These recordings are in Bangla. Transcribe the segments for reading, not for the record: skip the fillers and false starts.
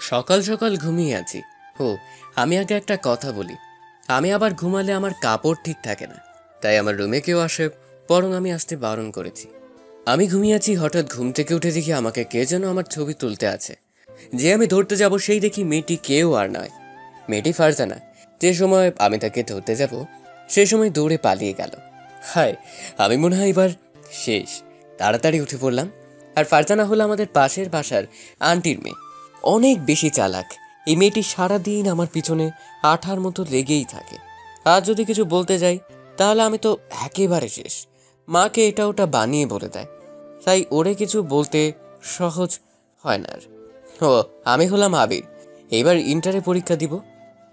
সকাল সকাল ঘুমিয়ে আছি। ও, আমি আগে একটা কথা বলি, আমি আবার ঘুমালে আমার কাপড় ঠিক থাকে না, তাই আমার রুমে কেউ আসে, বরং আমি আসতে বারণ করেছি। আমি ঘুমিয়ে আছি, হঠাৎ ঘুম থেকে উঠে দেখি আমাকে কে যেন আমার ছবি তুলতে আছে। যে আমি ধরতে যাব সেই দেখি মেয়েটি কেউ আর নয়, মেয়েটি ফারজানা। যে সময় আমি তাকে ধরতে যাব সেই সময় দৌড়ে পালিয়ে গেল। হায়, আমি মনে হয় এবার শেষ। তাড়াতাড়ি উঠে পড়লাম। আর ফারজানা হলো আমাদের পাশের বাসার আন্টির মেয়ে, অনেক বেশি চালাক। এই মেয়েটি সারাদিন আমার পিছনে আঠার মতো লেগেই থাকে। আর যদি কিছু বলতে যাই তাহলে আমি তো একেবারে শেষ। মাকে এটা ওটা বানিয়ে বলে দেয়, তাই ওরে কিছু বলতে সহজ হয় না আর। ও, আমি হলাম আবির, এবার ইন্টারে পরীক্ষা দিব।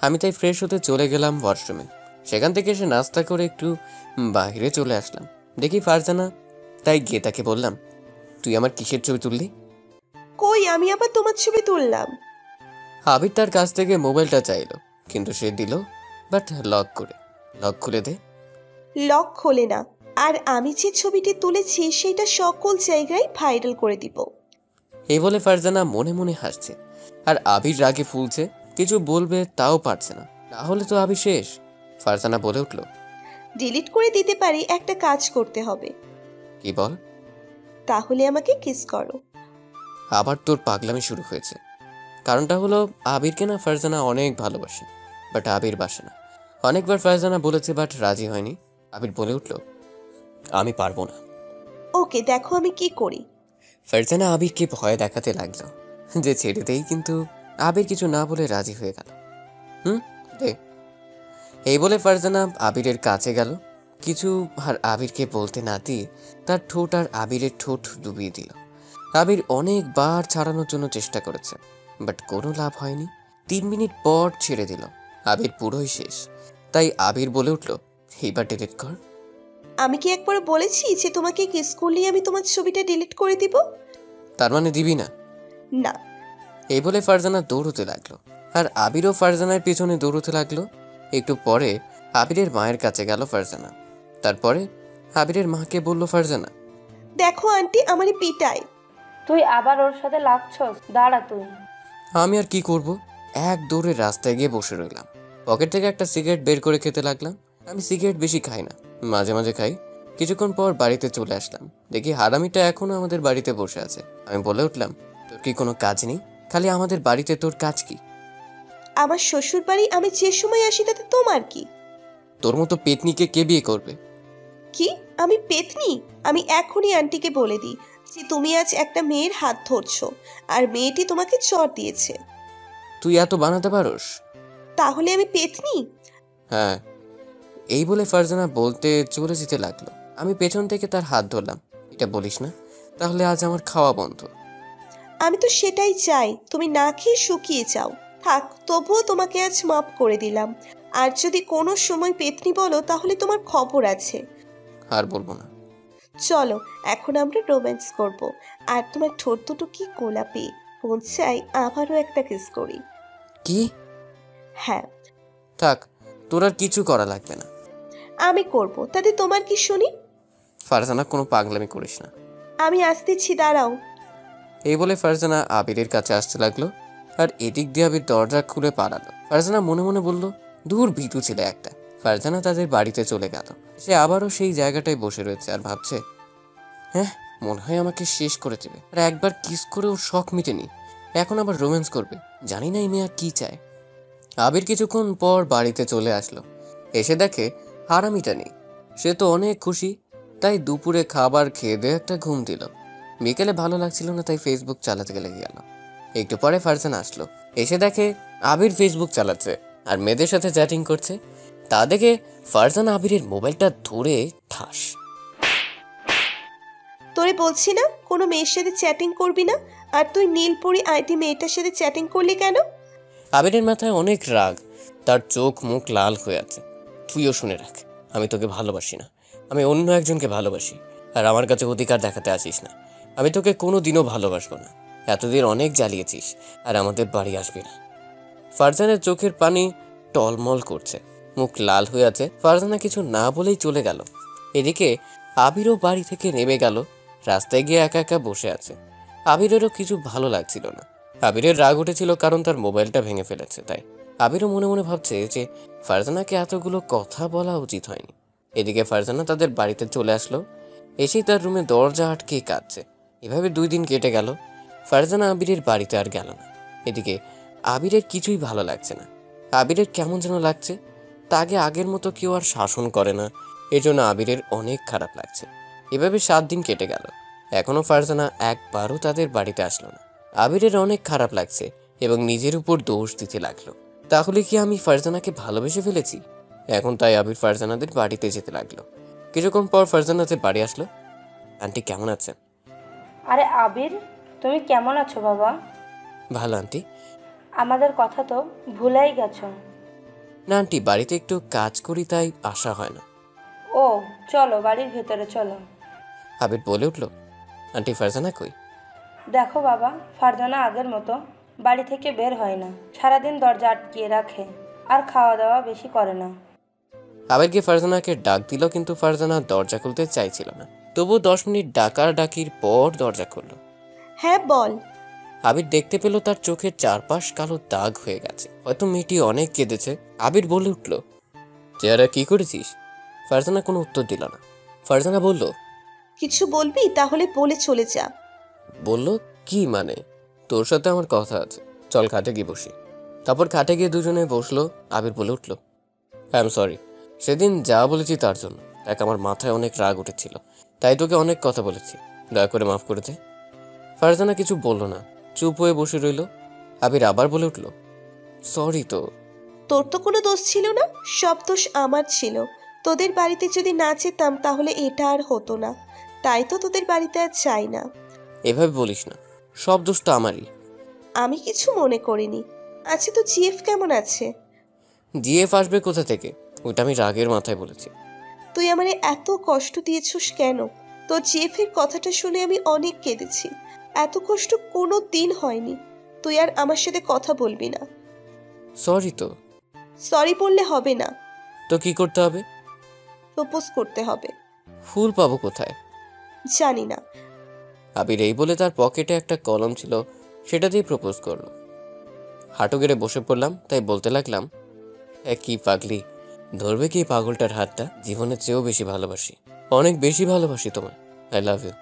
আমি তাই ফ্রেশ হতে চলে গেলাম ওয়াশরুমে। সেখান থেকে এসে নাস্তা করে একটু বাইরে চলে আসলাম, দেখি ফারজানা। তাই গিয়ে তাকে বললাম, তুই আমার কিসের ছবি তুললি? কই, আমি আবার তোমার ছবি তুললাম? আবির তার কাছ থেকে মোবাইলটা চাইলো, কিন্তু সে দিল, বাট লক করে। লক খুলে দে। লক খোলে না। আর আমি যে ছবিটি তুলেছি সেটা সকল জায়গায় ভাইরাল করে দিব। এই বলে ফারজানা মনে মনে হাসছে, আর আবির রাগে ফুলছে। কিছু বলবে তাও পারছে না, তাহলে তো আবির শেষ। ফারজানা বলে উঠল, ডিলিট করে দিতে পারি, একটা কাজ করতে হবে। কি বল? তাহলে আমাকে কিস করো। আবার তোর পাগলামি শুরু হয়েছে। কারণটা হলো, আবিরকে না ফারজানা অনেক ভালোবাসে, বাট আবির বাসে না। অনেকবার ফারজানা বলেছে, বাট রাজি হয়নি। আবির বলে উঠল, আমি পারবো না। ওকে, দেখো আমি কি করি। ফারজানা আবিরকে ভয় দেখাতে লাগলো যে ছেড়ে দেই, কিন্তু আবির কিছু না বলে রাজি হয়ে গেল। দে। এই বলে ফারজানা আবিরের কাছে গেল কিছু, আর আবিরকে বলতে না দিয়ে তার ঠোঁট আর আবিরের ঠোঁট ডুবিয়ে দিল। আবির অনেকবার ছাড়ানোর জন্য চেষ্টা করেছে, বাট কোনো লাভ হয়নি। 3 মিনিট পর ছেড়ে দিল। আবির পুরোই শেষ। তাই আবির বলে উঠল, এইবার ডিলিট কর। আমি কি একবার বলেছি যে তোমাকে কিস করলেই আমি তোমার ছবিটা ডিলিট করে দিব? তার মানে দিবি না? না। এই বলে ফারজানা দৌড়তে লাগলো, আর আবিরও ফারজানার পিছনে দৌড়তে লাগলো। একটু পরে আবিরের মায়ের কাছে গেল ফারজানা। তারপরে আবিরের মাকে বলল ফারজানা, দেখো আন্টি আমারই পিটায়। তুই আবার ওর সাথে লাগছস? দাঁড়া তুই। আমি আর কি করব, এক দৌড়ে রাস্তায় গিয়ে বসে রইলাম। পকেট থেকে একটা সিগারেট বের করে খেতে লাগলাম। আমি সিগারেট বেশি খাই না, মাঝে মাঝে খাই। কিছুক্ষণ পর বাড়িতে চলে আসলাম, দেখি হারামিটা এখনো আমাদের বাড়িতে বসে আছে। আমি বলে উঠলাম, তোর কি কোনো কাজ নেই? খালি আমাদের বাড়িতে তোর কাজ কি? আমার শ্বশুর বাড়ি আমি যে সময় আসি তাতে তোমার কি? তোর মতো পেতনিকে কে বিয়ে করবে? কি? আমি পেতনি? আমি এখনই আন্টিকে বলে দিই যে তুমি আজ একটা মেয়ের হাত ধরছো আর মেয়েটি তোমাকে চড় দিয়েছে। তুই এত বানাতে পারোস? তাহলে আমি পেতনি? হ্যাঁ। এই বলে ফারজানা বলতে চলে যেতে লাগলো। আমি পেছন থেকে তার হাত ধরলাম। এটা বলিস না, তাহলে আজ আমার খাওয়া বন্ধ। আমি তো সেটাই চাই, তুমি না খেয়ে শুকিয়ে যাও। থাক, তবুও তোমাকে আজ মাফ করে দিলাম। আর যদি কোনো সময় পেতনি বলো তাহলে তোমার খবর আছে। আর বলবো না। চলো এখন আমরা রোম্যান্স করব। আর তোমার ঠোঁট দুটো কি গোলাপি, মন চাই আবারও একটা কিস করি। কি? হ্যাঁ। থাক, তোর আর কিছু করা লাগবে না। আমি করব, তাতে তোমার কি শুনি? ফারজানা, কোনো পাগলামি করিস না। আমি আসতেছি, দাঁড়াও। এই বলে ফারজানা আবিরের কাছে আসতে লাগলো, আর এদিক দিয়ে আবির দরজা খুলে পালালো। ফারজানা মনে মনে বলল, দূর ভীতু ছেলে একটা। ফারজানা তাদের বাড়িতে চলে গেল। সে আবারও সেই জায়গাটায় বসে রয়েছে আর ভাবছে, হ্যাঁ, মনে হয় আমাকে শেষ করে দেবে। আর একবার কিস করে ওর শখ মিটেনি, এখন আবার রোম্যান্স করবে। জানি না এই মেয়ে আর কি চায়। আবির কিছুক্ষণ পর বাড়িতে চলে আসলো। এসে দেখে হারামিটা নেই। সে তো অনেক খুশি, তাই দুপুরে খাবার খেয়ে দিয়ে একটা ঘুম দিল। বিকেলে ভালো লাগছিল না, তাই ফেসবুক চালাতে লেগে গেল। একটু পরে ফারজানা আসলো। এসে দেখে আবির ফেসবুক চালাচ্ছে আর মেয়েদের সাথে চ্যাটিং করছে। তা দেখে ফারজানা আবিরের মোবাইলটা ধরে ঠাস। তোরে বলছি না কোনো মেয়ের সাথে চ্যাটিং করবি না, আর তুই নীলপরি আইটি মেয়েটার সাথে চ্যাটিং করলি কেন? আবিরের মাথায় অনেক রাগ, তার চোখ মুখ লাল হয়ে আছে। তুইও শুনে রাখ, আমি তোকে ভালোবাসি না, আমি অন্য একজনকে ভালোবাসি। আর আমার কাছে অধিকার দেখাতে আসিস না। আমি তোকে কোনো দিনও ভালোবাসবো না। এতদিন অনেক জ্বালিয়েছিস, আর আমাদের বাড়ি আসবি না। ফারজানের চোখের পানি টলমল করছে, মুখ লাল হয়ে আছে। ফারজানা কিছু না বলেই চলে গেল। এদিকে আবিরও বাড়ি থেকে নেমে গেল, রাস্তায় গিয়ে একা একা বসে আছে। আবিরেরও কিছু ভালো লাগছিল না। আবিরের রাগ উঠেছিল কারণ তার মোবাইলটা ভেঙে ফেলেছে, তাই আবিরও মনে মনে ভাবছে যে ফারজানাকে এতগুলো কথা বলা উচিত হয়নি। এদিকে ফারজানা তাদের বাড়িতে চলে আসলো, এসেই তার রুমে দরজা আটকে কাঁদছে। এভাবে 2 দিন কেটে গেল। ফারজানা আবিরের বাড়িতে আর গেল না। এদিকে আবিরের কিছুই ভালো লাগছে না। আবিরের কেমন যেন লাগছে, তাকে আগের মতো কেউ আর শাসন করে না। এজন্য আবিরের অনেক খারাপ লাগছে। এভাবে 7 দিন কেটে গেল, এখনো ফারজানা একবারও তাদের বাড়িতে আসলো না। আবিরের অনেক খারাপ লাগছে এবং নিজের উপর দোষ দিতে লাগলো। তাহলে কি আমি ফারজানাকে ভালোবেসে ফেলেছি? এখন তাই আবির ফারজানাদের বাড়িতে যেতে লাগলো। কিছুক্ষণ পর ফারজানাদের বাড়ি আসলো। আন্টি কেমন আছেন? আরে আবির, তুমি কেমন আছো বাবা? ভালো আন্টি। আমাদের কথা তো ভুলেই গেছো। না আন্টি, বাড়িতে একটু কাজ করি তাই আসা হয় না। ও চলো বাড়ির ভেতরে চলো। আবির বলে উঠলো, আন্টি ফারজানা কই? দেখো বাবা, ফারজানা আগের মতো বাড়ি থেকে বের হয় না, সারাদিন দরজা আটকিয়ে রাখে আর খাওয়া দাওয়া বেশি করে না। আবির গিয়ে ফারজানাকে ডাক দিল, কিন্তু ফারজানা দরজা খুলতে চাইছিল না। তবু 10 মিনিট ডাকার পর দরজা খুললো। হ্যাঁ বল। আবির দেখতে পেল তার চোখের চারপাশ কালো দাগ হয়ে গেছে, হয়তো মেয়েটি অনেক কেঁদেছে। আবির বলে উঠল, চেহারা কি করেছিস? ফারজানা কোনো উত্তর দিল না। ফারজানা বলল, কিছু বলবি? তাহলে বলে চলে যা। বলল কি মানে? তোর সাথে আমার কথা আছে, চল খাটে গিয়ে বসি। তারপর খাটে গিয়ে দুজনে বসলো। আবির বলে উঠল, আই এম সরি, সেদিন যা বলেছি তার জন্য। দেখ, আমার মাথায় অনেক রাগ উঠেছিল, তাই তোকে অনেক কথা বলেছি, দয়া করে মাফ করে দে। ফারজানা কিছু বলল না, চুপ হয়ে বসে রইল। আবির আবার বলে উঠল, সরি তো। তোর তো কোনো দোষ ছিল না, সব দোষ আমার ছিল। তোদের বাড়িতে যদি না যেতাম তাহলে এটা আর হতো না, তাই তো তোদের বাড়িতে আর চাই না। এভাবে বলিস না, সব দোষ তো আমারই। আমি কিছু মনে করিনি। আচ্ছা, তো জিএফ কেমন আছে? জিএফ আসবে কোথা থেকে? ওইটা আমি রাগের মাথায় বলেছি। তুই আমারে এত কষ্ট দিয়েছিস কেন? তোর জিএফ এর কথাটা শুনে আমি অনেক কেঁদেছি। এত কষ্ট কোনো দিন হয়নি। তুই আর আমার সাথে কথা বলবি না। সরি তো। সরি বললে হবে না, তো কি করতে হবে? প্রপোজ করতে হবে। ফুল পাবো কোথায়? জানি না। আবির এই বলে তার পকেটে একটা কলম ছিল, সেটা দিয়ে প্রপোজ করলো। হাঁটু গেড়ে বসে পড়লাম, তাই বলতে লাগলাম, কি পাগলি, ধরবে কি পাগলটার হাতটা? জীবনের চেয়েও বেশি ভালোবাসি, অনেক বেশি ভালোবাসি তোমায়। I love you.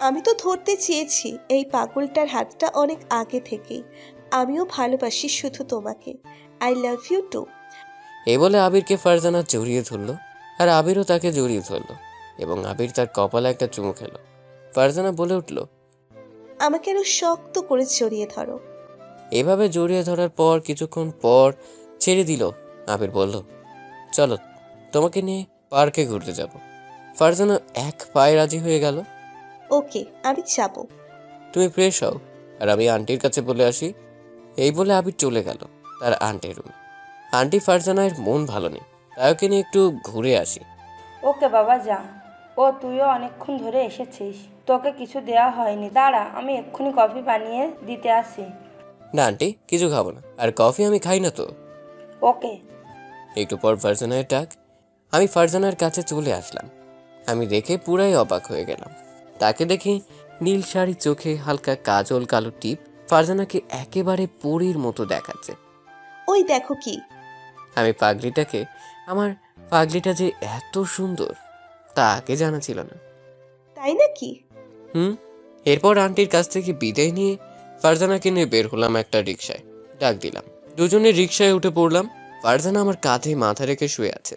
আমি তো ধরতে চেয়েছি এই পাগলটার হাতটা অনেক আগে থেকেই। আমিও ভালোবাসি শুধু তোমাকে। I love you too. এই বলে আবিরকে ফারজানা জড়িয়ে ধরলো, আর আবিরও তাকে জড়িয়ে ধরলো এবং আবির তার কপালে একটা চুমু খেলো। ফারজানা বলে উঠল, আমাকে আরো শক্ত করে জড়িয়ে ধরো। এভাবে জড়িয়ে ধরার পর কিছুক্ষণ পর ছেড়ে দিল। আবির বলল, চলো তোমাকে নিয়ে পার্কে ঘুরতে যাব। ফারজানা এক পায়ে রাজি হয়ে গেল। ওকে, আমি যাব। তুমি ফ্রেশ হও আর আমি আন্টির কাছে বলে আসি। এই বলে আবির চলে গেল তার আন্টির রুমে। আন্টি ফারজানার মন ভালো নেই, তাই ওকে নিয়ে একটু ঘুরে আসি। ওকে বাবা যা। ও তুইও অনেকক্ষণ ধরে এসেছিস, তোকে কিছু দেওয়া হয়নি, দাঁড়া আমি এক্ষুনি কফি বানিয়ে দিতে আসি। না আন্টি, কিছু খাবো না, আর কফি আমি খাই না তো। ওকে। একটু পর ফারজানার ডাক। আমি ফারজানার কাছে চলে আসলাম। আমি দেখে পুরাই অবাক হয়ে গেলাম। তাকে দেখি নীল শাড়ি, চোখে হালকা কাজল, কালো টিপ। ফারজানাকে একেবারে পরীর মতো দেখাচ্ছে। ওই দেখো কি। আমি আমার পাগলিটা যে এত সুন্দর তা আগে জানা ছিল না। তাই নাকি? এরপর আন্টির কাছ থেকে বিদায় নিয়ে ফারজানাকে নিয়ে বের হলাম একটা রিক্সায়। ডাক দিলাম, দুজনে রিক্সায় উঠে পড়লাম। ফারজানা আমার কাঁধে মাথা রেখে শুয়ে আছে।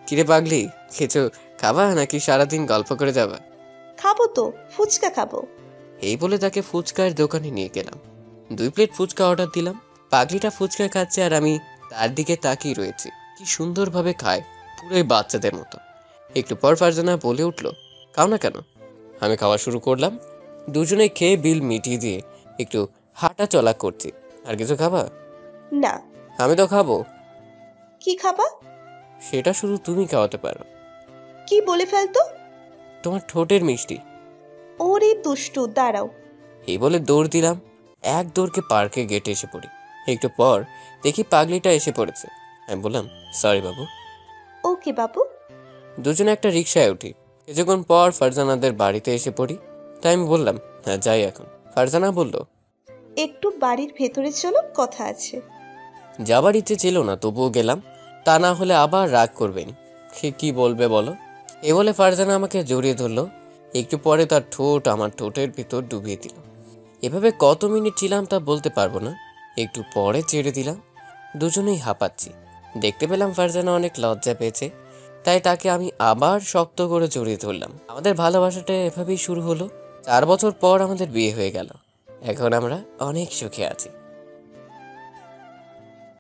কিরে পাগলি, কিছু খাবা নাকি সারাদিন গল্প করে যাবা? খাবো তো, ফুচকা খাবো। এই বলে তাকে ফুচকার দোকানে নিয়ে গেলাম। 2 প্লেট ফুচকা অর্ডার দিলাম। পাগলিটা ফুচকা খাচ্ছে আর আমি তার দিকে তাকিয়ে রয়েছি। কি সুন্দরভাবে খায়, পুরোই বাচ্চাদের মতো। একটু পর ফারজানা বলে উঠলো, খাও না কেন? আমি খাওয়া শুরু করলাম। দুজনে খেয়ে বিল মিটিয়ে দিয়ে একটু হাঁটা চলা করছি। আর কিছু খাবা? না। আমি তো খাবো। কি খাবা? সেটা শুধু তুমি খাওয়াতে পারো। কি বলে ফেলতো? তোমার ঠোঁটের মিষ্টি। ওরে দুষ্টু, দাঁড়াও। এই বলে দৌড় দিলাম। এক দৌড়কে পার্কে গেটে এসে পড়ি। একটু পর দেখি পাগলিটা এসে পড়েছে। আমি বললাম, সরি বাবু। ওকে বাবু। দুজনে একটা রিক্সায় উঠি। কিছুক্ষণ পর ফারজানাদের বাড়িতে এসে পড়ি। তাই আমি বললাম, হ্যাঁ যাই এখন। ফারজানা বলল, একটু বাড়ির ভেতরে চলো, কথা আছে। যাবার ইচ্ছে ছিল না, তবুও গেলাম। তা না হলে আবার রাগ করবেন। সে কি বলবে বলো? এ বলে ফারজানা আমাকে জড়িয়ে ধরলো। একটু পরে তার ঠোঁট আমার ঠোঁটের ভিতর ডুবিয়ে দিল। এভাবে কত মিনিট ছিলাম তা বলতে পারবো না। একটু পরে ছেড়ে দিলাম। দুজনেই হাঁপাচ্ছি। দেখতে পেলাম ফারজানা অনেক লজ্জা পেয়েছে, তাই তাকে আমি আবার শক্ত করে জড়িয়ে ধরলাম। আমাদের ভালোবাসাটা এভাবেই শুরু হলো। 4 বছর পর আমাদের বিয়ে হয়ে গেল। এখন আমরা অনেক সুখে আছি।